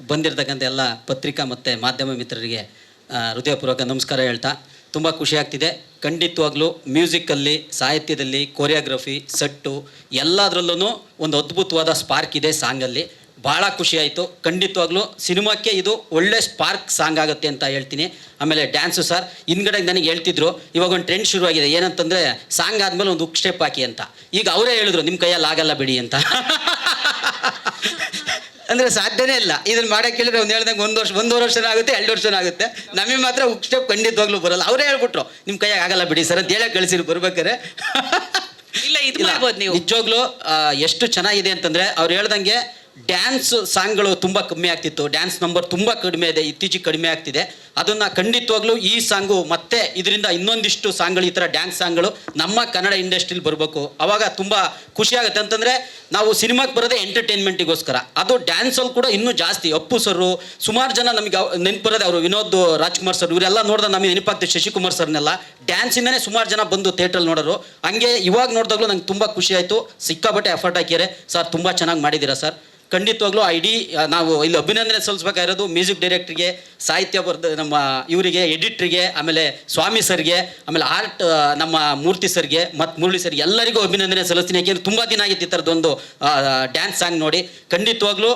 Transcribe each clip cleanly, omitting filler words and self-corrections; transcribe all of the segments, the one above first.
ಬಂದಿರತಕ್ಕಂಥ ಎಲ್ಲ ಪತ್ರಿಕಾ ಮತ್ತು ಮಾಧ್ಯಮ ಮಿತ್ರರಿಗೆ ಹೃದಯಪೂರ್ವಕ ನಮಸ್ಕಾರ ಹೇಳ್ತಾ ತುಂಬ ಖುಷಿ ಆಗ್ತಿದೆ. ಖಂಡಿತವಾಗ್ಲೂ ಮ್ಯೂಸಿಕಲ್ಲಿ, ಸಾಹಿತ್ಯದಲ್ಲಿ, ಕೊರಿಯೋಗ್ರಫಿ, ಸೆಟ್ಟು ಎಲ್ಲದರಲ್ಲೂ ಒಂದು ಅದ್ಭುತವಾದ ಸ್ಪಾರ್ಕ್ ಇದೆ ಸಾಂಗಲ್ಲಿ. ಭಾಳ ಖುಷಿ ಆಯಿತು. ಖಂಡಿತವಾಗ್ಲೂ ಸಿನಿಮಾಕ್ಕೆ ಇದು ಒಳ್ಳೆ ಸ್ಪಾರ್ಕ್ ಸಾಂಗ್ ಆಗುತ್ತೆ ಅಂತ ಹೇಳ್ತೀನಿ. ಆಮೇಲೆ ಡ್ಯಾನ್ಸು ಸರ್ ಹಿಂದ್ಗಡೆ ನನಗೆ ಹೇಳ್ತಿದ್ರು, ಇವಾಗ ಒಂದು ಟ್ರೆಂಡ್ ಶುರುವಾಗಿದೆ ಏನಂತಂದರೆ ಸಾಂಗ್ ಆದಮೇಲೆ ಒಂದು ಹುಕ್ ಸ್ಟೆಪ್ ಹಾಕಿ ಅಂತ. ಈಗ ಅವರೇ ಹೇಳಿದ್ರು ನಿಮ್ಮ ಕೈಯಲ್ಲಿ ಆಗಲ್ಲ ಬಿಡಿ ಅಂತ. ಅಂದರೆ ಸಾಧ್ಯನೇ ಇಲ್ಲ. ಇದನ್ನು ಮಾಡೋಕ್ಕೆ ಹೇಳಿದ್ರೆ ಒಂದು ಹೇಳ್ದಂಗೆ ಒಂದೂವರೆ ವರ್ಷ ಆಗುತ್ತೆ, 2 ವರ್ಷ ಆಗುತ್ತೆ. ನಮಗೆ ಮಾತ್ರ ಹುಕ್ ಸ್ಟೆಪ್ ಖಂಡಿತವಾಗ್ಲೂ ಬರೋಲ್ಲ. ಅವರೇ ಹೇಳ್ಬಿಟ್ರು ನಿಮ್ಮ ಕೈಯಾಗ ಆಗಲ್ಲ ಬಿಡಿ ಸರ್ ಅಂತ ಹೇಳಕ್ಕೆ ಕಳಿಸಿರು ಬರ್ಬೇಕಾರೆ. ಇಲ್ಲ ಇದು ಮಾಡ್ಬೋದು ನೀವು. ನಿಜವಾಗ್ಲೂ ಎಷ್ಟು ಚೆನ್ನಾಗಿದೆ ಅಂತಂದರೆ ಅವ್ರು ಹೇಳ್ದಂಗೆ ಡ್ಯಾನ್ಸ್ ಸಾಂಗ್ಗಳು ತುಂಬ ಕಮ್ಮಿ ಆಗ್ತಿತ್ತು. ಡ್ಯಾನ್ಸ್ ನಂಬರ್ ತುಂಬ ಕಡಿಮೆ ಇದೆ, ಇತ್ತೀಚೆಗೆ ಕಡಿಮೆ ಆಗ್ತಿದೆ. ಅದನ್ನು ಖಂಡಿತವಾಗ್ಲೂ ಈ ಸಾಂಗು ಮತ್ತೆ ಇದರಿಂದ ಇನ್ನೊಂದಿಷ್ಟು ಸಾಂಗ್ಗಳು, ಈ ಥರ ಡ್ಯಾನ್ಸ್ ಸಾಂಗ್ಗಳು ನಮ್ಮ ಕನ್ನಡ ಇಂಡಸ್ಟ್ರಿಲಿ ಬರಬೇಕು. ಆವಾಗ ತುಂಬ ಖುಷಿ ಆಗುತ್ತೆ. ಅಂತಂದರೆ ನಾವು ಸಿನಿಮಾಗೆ ಬರೋದೇ ಎಂಟರ್ಟೈನ್ಮೆಂಟಿಗೋಸ್ಕರ, ಅದು ಡ್ಯಾನ್ಸಲ್ಲಿ ಕೂಡ ಇನ್ನೂ ಜಾಸ್ತಿ. ಅಪ್ಪು ಸರು, ಸುಮಾರು ಜನ ನಮಗೆ ನೆನಪು ಬರೋದೆ ಅವರು, ವಿನೋದ್ ರಾಜ್ಕುಮಾರ್ ಸರ್, ಇವರೆಲ್ಲ ನೋಡಿದ್ರೆ ನಮಗೆ ನೆನಪಾಗ್ತದೆ. ಶಶಿಕುಮಾರ್ ಸರ್ನೆಲ್ಲ ಡ್ಯಾನ್ಸಿಂದನೇ ಸುಮಾರು ಜನ ಬಂದು ಥಿಯೇಟ್ರಲ್ಲಿ ನೋಡೋರು. ಹಂಗೆ ಇವಾಗ ನೋಡಿದಾಗಲೂ ನಂಗೆ ತುಂಬ ಖುಷಿ ಆಯಿತು. ಸಿಕ್ಕಾಬಟ್ಟೆ ಎಫರ್ಟ್ ಹಾಕಿದ್ದಾರೆ ಸರ್, ತುಂಬ ಚೆನ್ನಾಗಿ ಮಾಡಿದ್ದೀರಾ ಸರ್. ಖಂಡಿತವಾಗ್ಲೂ ನಾವು ಇಲ್ಲಿ ಅಭಿನಂದನೆ ಸಲ್ಲಿಸ್ಬೇಕಾಗಿರೋದು ಮ್ಯೂಸಿಕ್ ಡೈರೆಕ್ಟ್ರಿಗೆ, ಸಾಹಿತ್ಯ ನಮ್ಮ ಇವರಿಗೆ, ಎಡಿಟ್ರಿಗೆ, ಆಮೇಲೆ ಸ್ವಾಮಿ ಸರ್ಗೆ, ಆಮೇಲೆ ಆರ್ಟ್ ನಮ್ಮ ಮೂರ್ತಿ ಸರ್ಗೆ ಮತ್ತು ಮುರಳಿ ಸರ್ಗೆ ಎಲ್ಲರಿಗೂ ಅಭಿನಂದನೆ ಸಲ್ಲಿಸ್ತೀನಿ. ಯಾಕೆಂದರೆ ತುಂಬ ದಿನ ಆಗಿತ್ತು ಈ ಥರದ್ದೊಂದು ಡ್ಯಾನ್ಸ್ ಸಾಂಗ್ ನೋಡಿ. ಖಂಡಿತವಾಗ್ಲೂ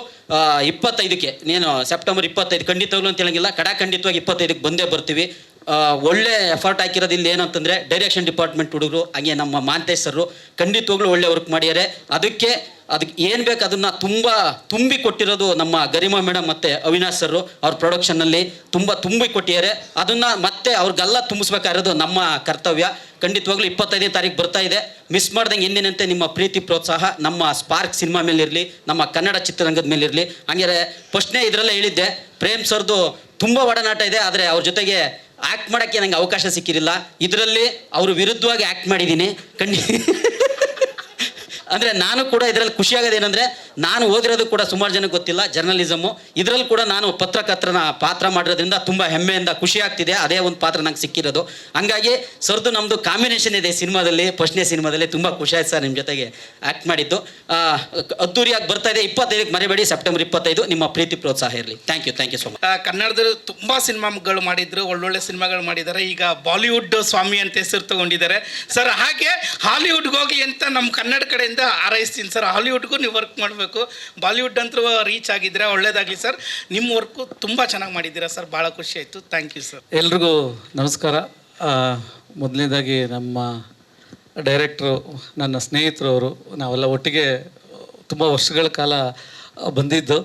25ಕ್ಕೆ ನೀನು ಸೆಪ್ಟೆಂಬರ್ 25 ಖಂಡಿತವಾಗ್ಲೂ ಅಂತ ಹೇಳಂಗಿಲ್ಲ, ಖಂಡಿತವಾಗಿ 25ಕ್ಕೆ ಬಂದೇ ಬರ್ತೀವಿ. ಒಳ್ಳೆ ಎಫರ್ಟ್ ಹಾಕಿರೋದು ಇಲ್ಲಿ ಏನಂತಂದರೆ ಡೈರೆಕ್ಷನ್ ಡಿಪಾರ್ಟ್ಮೆಂಟ್ ಹುಡುಗರು, ಹಾಗೆ ನಮ್ಮ ಮಾಂತೇಶ್ ಸರು ಖಂಡಿತವಾಗ್ಲೂ ಒಳ್ಳೆ ವರ್ಕ್ ಮಾಡಿದ್ದಾರೆ. ಅದಕ್ಕೆ ಏನು ಬೇಕು ಅದನ್ನು ತುಂಬಿ ಕೊಟ್ಟಿರೋದು ನಮ್ಮ ಗರಿಮಾ ಮೇಡಮ್ ಮತ್ತು ಅವಿನಾಶ್ ಸರು ಅವ್ರ ಪ್ರೊಡಕ್ಷನ್ನಲ್ಲಿ ತುಂಬಿ ಕೊಟ್ಟಿದ್ದಾರೆ. ಅದನ್ನು ಮತ್ತೆ ಅವ್ರಿಗೆಲ್ಲ ತುಂಬಿಸ್ಬೇಕಾಗಿರೋದು ನಮ್ಮ ಕರ್ತವ್ಯ. ಖಂಡಿತವಾಗ್ಲೂ 25ನೇ ತಾರೀಕು ಬರ್ತಾ ಇದೆ. ಮಿಸ್ ಮಾಡ್ದಂಗೆ ಎಂದಿನಂತೆ ನಿಮ್ಮ ಪ್ರೀತಿ ಪ್ರೋತ್ಸಾಹ ನಮ್ಮ ಸ್ಪಾರ್ಕ್ ಸಿನಿಮಾ ಮೇಲಿರಲಿ, ನಮ್ಮ ಕನ್ನಡ ಚಿತ್ರರಂಗದ ಮೇಲಿರಲಿ. ಹಂಗೆ ಫಸ್ಟ್ನೇ ಇದರಲ್ಲೇ ಹೇಳಿದ್ದೆ, ಪ್ರೇಮ್ ಸರ್ದು ತುಂಬ ಒಡನಾಟ ಇದೆ, ಆದರೆ ಅವ್ರ ಜೊತೆಗೆ ಆ್ಯಕ್ಟ್ ಮಾಡೋಕ್ಕೆ ನನಗೆ ಅವಕಾಶ ಸಿಕ್ಕಿರಲಿಲ್ಲ. ಇದರಲ್ಲಿ ಅವರು ವಿರುದ್ಧವಾಗಿ ಆ್ಯಕ್ಟ್ ಮಾಡಿದ್ದೀನಿ. ಅಂದರೆ ನಾನು ಕೂಡ ಇದರಲ್ಲಿ ಖುಷಿಯಾಗೋದೇನೆಂದರೆ, ನಾನು ಓದಿರೋದು ಕೂಡ ಸುಮಾರು ಜನಕ್ಕೆ ಗೊತ್ತಿಲ್ಲ, ಜರ್ನಲಿಸಮು. ಇದರಲ್ಲಿ ಕೂಡ ನಾನು ಪತ್ರಕರ್ತನ ಪಾತ್ರ ಮಾಡಿರೋದ್ರಿಂದ ತುಂಬ ಹೆಮ್ಮೆಯಿಂದ ಖುಷಿ ಆಗ್ತಿದೆ. ಅದೇ ಒಂದು ಪಾತ್ರ ನಂಗೆ ಸಿಕ್ಕಿರೋದು. ಹಂಗಾಗಿ ಸರ್ದು ನಮ್ಮದು ಕಾಂಬಿನೇಷನ್ ಇದೆ ಸಿನಿಮಾದಲ್ಲಿ. ಫಸ್ಟ್ನೇ ಸಿನಿಮಾದಲ್ಲಿ ತುಂಬ ಖುಷಿ ಆಯ್ತು ಸರ್ ನಿಮ್ಮ ಜೊತೆಗೆ ಆ್ಯಕ್ಟ್ ಮಾಡಿದ್ದು. ಅದ್ದೂರಿಯಾಗಿ ಬರ್ತಾ ಇದೆ. 25ಕ್ಕೆ ಮರಿಬೇಡಿ, ಸೆಪ್ಟೆಂಬರ್ 25 ನಿಮ್ಮ ಪ್ರೀತಿ ಪ್ರೋತ್ಸಾಹ ಇರಲಿ. Thank you so much. ಕನ್ನಡದಲ್ಲಿ ತುಂಬ ಸಿನಿಮಾಗಳು ಮಾಡಿದ್ರು, ಒಳ್ಳೊಳ್ಳೆ ಸಿನಿಮಾಗಳು ಮಾಡಿದ್ದಾರೆ. ಈಗ ಬಾಲಿವುಡ್ ಸ್ವಾಮಿ ಅಂತ ಹೆಸರು ತಗೊಂಡಿದ್ದಾರೆ ಸರ್. ಹಾಗೆ ಹಾಲಿವುಡ್ಗೆ ಹೋಗಿ ಅಂತ ನಮ್ಮ ಕನ್ನಡ ಕಡೆಯಿಂದ ಹಾರೈಸ್ತೀನಿ ಸರ್. ಹಾಲಿವುಡ್ಗೂ ನೀವು ವರ್ಕ್ ಮಾಡಬೇಕು. ಬಾಲಿವುಡ್ ಅಂತೂ ರೀಚ್ ಆಗಿದ್ದೀರಾ, ಒಳ್ಳೇದಾಗಲಿ ಸರ್. ನಿಮ್ಮ ವರ್ಕು ತುಂಬ ಚೆನ್ನಾಗಿ ಮಾಡಿದ್ದೀರಾ ಸರ್, ಭಾಳ ಖುಷಿ ಆಯಿತು. Thank you sir. ಎಲ್ರಿಗೂ ನಮಸ್ಕಾರ. ಮೊದಲನೇದಾಗಿ ನಮ್ಮ ಡೈರೆಕ್ಟ್ರು, ನನ್ನ ಸ್ನೇಹಿತರು, ಅವರು ನಾವೆಲ್ಲ ಒಟ್ಟಿಗೆ ತುಂಬ ವರ್ಷಗಳ ಕಾಲ ಬಂದಿದ್ದು.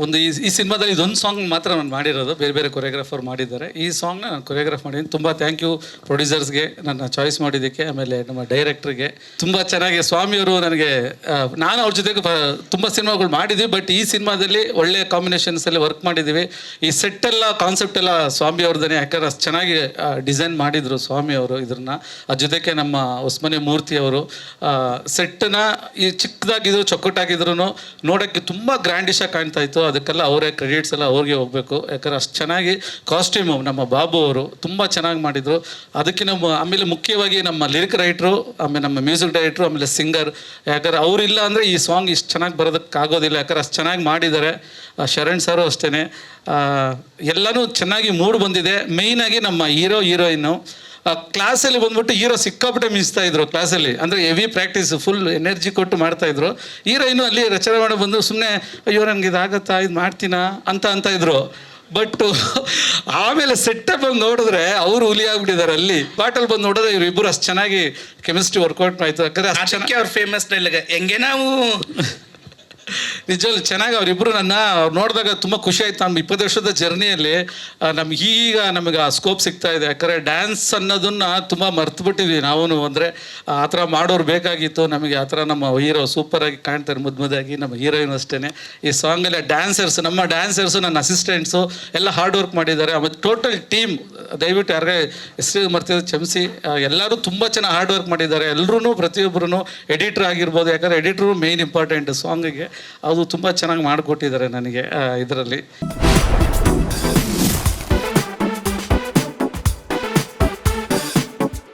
ಒಂದು ಈ ಸಿನಿಮಾದಲ್ಲಿ ಇದೊಂದು ಸಾಂಗ್ ಮಾತ್ರ ನಾನು ಮಾಡಿರೋದು, ಬೇರೆ ಕೊರಿಯೋಗ್ರಾಫರ್ ಮಾಡಿದ್ದಾರೆ. ಈ ಸಾಂಗ್ನ ನಾನು ಕೊರಿಯೋಗ್ರಾಫ್ ಮಾಡಿದ್ದೀನಿ. ತುಂಬ ಥ್ಯಾಂಕ್ ಯು ಪ್ರೊಡ್ಯೂಸರ್ಸ್ಗೆ ನನ್ನ ಚಾಯ್ಸ್ ಮಾಡಿದ್ದಕ್ಕೆ, ಆಮೇಲೆ ನಮ್ಮ ಡೈರೆಕ್ಟ್ರಿಗೆ. ತುಂಬ ಚೆನ್ನಾಗಿ ಸ್ವಾಮಿಯವರು ನನಗೆ, ನಾನು ಅವ್ರ ಜೊತೆಗೆ ತುಂಬ ಸಿನಿಮಾಗಳು ಮಾಡಿದ್ವಿ, ಬಟ್ ಈ ಸಿನಿಮಾದಲ್ಲಿ ಒಳ್ಳೆಯ ಕಾಂಬಿನೇಷನ್ಸಲ್ಲಿ ವರ್ಕ್ ಮಾಡಿದ್ದೀವಿ. ಈ ಸೆಟ್ಟೆಲ್ಲ ಕಾನ್ಸೆಪ್ಟ್ ಎಲ್ಲ ಸ್ವಾಮಿ ಅವ್ರದ್ದೇ, ಯಾಕಂದ್ರೆ ಅಷ್ಟು ಚೆನ್ನಾಗಿ ಡಿಸೈನ್ ಮಾಡಿದರು ಸ್ವಾಮಿಯವರು ಇದನ್ನು. ಅದ್ರ ಜೊತೆಗೆ ನಮ್ಮ ಹೊಸ್ಮನೆ ಮೂರ್ತಿಯವರು ಸೆಟ್ಟನ್ನ ಈ ಚಿಕ್ಕದಾಗಿದ್ರು ಚೊಕ್ಕಟ್ಟಾಗಿದ್ರು ನೋಡೋಕ್ಕೆ ತುಂಬ ಗ್ರ್ಯಾಂಡಿಶ್ ಕಾಣ್ತಾ ಇತ್ತು. ಅದಕ್ಕೆಲ್ಲ ಅವರೇ ಕ್ರೆಡಿಟ್ಸ್ ಎಲ್ಲ ಅವ್ರಿಗೆ ಹೋಗಬೇಕು. ಯಾಕಂದ್ರೆ ಅಷ್ಟು ಚೆನ್ನಾಗಿ ಕಾಸ್ಟ್ಯೂಮು ನಮ್ಮ ಬಾಬು ಅವರು ತುಂಬ ಚೆನ್ನಾಗಿ ಮಾಡಿದರು. ಅದಕ್ಕೆ ಆಮೇಲೆ ಮುಖ್ಯವಾಗಿ ನಮ್ಮ ಲಿರಿಕ್ ರೈಟ್ರು, ಆಮೇಲೆ ನಮ್ಮ ಮ್ಯೂಸಿಕ್ ಡೈರೆಕ್ಟ್ರು, ಆಮೇಲೆ ಸಿಂಗರ್. ಯಾಕಂದ್ರೆ ಅವರಿಲ್ಲ ಅಂದರೆ ಈ ಸಾಂಗ್ ಇಷ್ಟು ಚೆನ್ನಾಗಿ ಬರೋದಕ್ಕಾಗೋದಿಲ್ಲ. ಯಾಕಂದ್ರೆ ಅಷ್ಟು ಚೆನ್ನಾಗಿ ಮಾಡಿದ್ದಾರೆ. ಶರಣ್ ಸರು ಅಷ್ಟೇ, ಎಲ್ಲನೂ ಚೆನ್ನಾಗಿ ಮೂಡ್ ಬಂದಿದೆ. ಮೇಯ್ನಾಗಿ ನಮ್ಮ ಹೀರೋಯಿನ್ನು ಕ್ಲಾಸಲ್ಲಿ ಬಂದ್ಬಿಟ್ಟು ಹೀರೋ ಸಿಕ್ಕಾಪಟ್ಟೆ ಮಿಸ್ತಾ ಇದ್ರು ಕ್ಲಾಸಲ್ಲಿ. ಅಂದರೆ ಹೆವಿ ಪ್ರಾಕ್ಟೀಸ್, ಫುಲ್ ಎನರ್ಜಿ ಕೊಟ್ಟು ಮಾಡ್ತಾಯಿದ್ರು. ಹೀರೋಯಿನ್ನು ಅಲ್ಲಿ ರಚನೆ ಮಾಡಿ ಬಂದು ಸುಮ್ಮನೆ ಅಯ್ಯೋ ನನಗೆ ಇದಾಗತ್ತಾ, ಇದು ಮಾಡ್ತೀನಾ ಅಂತ ಇದ್ರು. ಬಟ್ ಆಮೇಲೆ ಸೆಟ್ಟಪ್ ಬಂದು ನೋಡಿದ್ರೆ ಅವರು ಹುಲಿ ಆಗ್ಬಿಟ್ಟಿದ್ದಾರೆ. ಅಲ್ಲಿ ಪಾಟಲ್ಲಿ ಬಂದು ನೋಡಿದ್ರೆ ಇವರಿಬ್ಬರು ಅಷ್ಟು ಚೆನ್ನಾಗಿ ಕೆಮಿಸ್ಟ್ರಿ ವರ್ಕೌಟ್ ಆಯಿತು. ಯಾಕಂದರೆ ಅಷ್ಟು ಚೆನ್ನಾಗಿ ಅವ್ರು ಫೇಮಸ್ ಡೈಲಾಗ್ ಹೆಂಗೆ ನಾವು ನಿಜವಲ್ಲ ಚೆನ್ನಾಗಿ ಅವರಿಬ್ಬರು ನನ್ನ ನೋಡಿದಾಗ ತುಂಬ ಖುಷಿ ಆಯಿತು. ನಮ್ಮ 20 ವರ್ಷದ ಜರ್ನಿಯಲ್ಲಿ ನಮಗೆ ಆ ಸ್ಕೋಪ್ ಸಿಗ್ತಾ ಇದೆ. ಯಾಕಂದರೆ ಡ್ಯಾನ್ಸ್ ಅನ್ನೋದನ್ನು ತುಂಬ ಮರ್ತುಬಿಟ್ಟಿದ್ವಿ ನಾವು. ಅಂದರೆ ಆ ಥರ ಮಾಡೋರು ಬೇಕಾಗಿತ್ತು ನಮಗೆ. ಆ ಥರ ನಮ್ಮ ಹೀರೋ ಸೂಪರಾಗಿ ಕಾಣ್ತಾರೆ, ಮುದ್ದಾಗಿ. ನಮ್ಮ ಹೀರೋಯಿನ್ ಅಷ್ಟೇ. ಈ ಸಾಂಗಲ್ಲಿ ನಮ್ಮ ಡ್ಯಾನ್ಸರ್ಸು, ನನ್ನ ಅಸಿಸ್ಟೆಂಟ್ಸು ಎಲ್ಲ ಹಾರ್ಡ್ ವರ್ಕ್ ಮಾಡಿದ್ದಾರೆ. ಆಮೇಲೆ ಟೋಟಲ್ ಟೀಮ್, ದಯವಿಟ್ಟು ಯಾರಿಗೆ ಹೆಸರು ಮರ್ತಿದ್ದು ಕ್ಷಮಿಸಿ. ಎಲ್ಲರೂ ತುಂಬ ಚೆನ್ನಾಗಿ ಹಾರ್ಡ್ ವರ್ಕ್ ಮಾಡಿದ್ದಾರೆ. ಎಲ್ಲರೂ ಪ್ರತಿಯೊಬ್ಬರೂ ಎಡಿಟ್ರ್ ಆಗಿರ್ಬೋದು. ಯಾಕಂದರೆ ಎಡಿಟ್ರು ಮೇಯ್ನ್ ಇಂಪಾರ್ಟೆಂಟ್ ಸಾಂಗಿಗೆ. ಅದು ತುಂಬ ಚೆನ್ನಾಗಿ ಮಾಡಿಕೊಟ್ಟಿದ್ದಾರೆ ನನಗೆ ಇದರಲ್ಲಿ.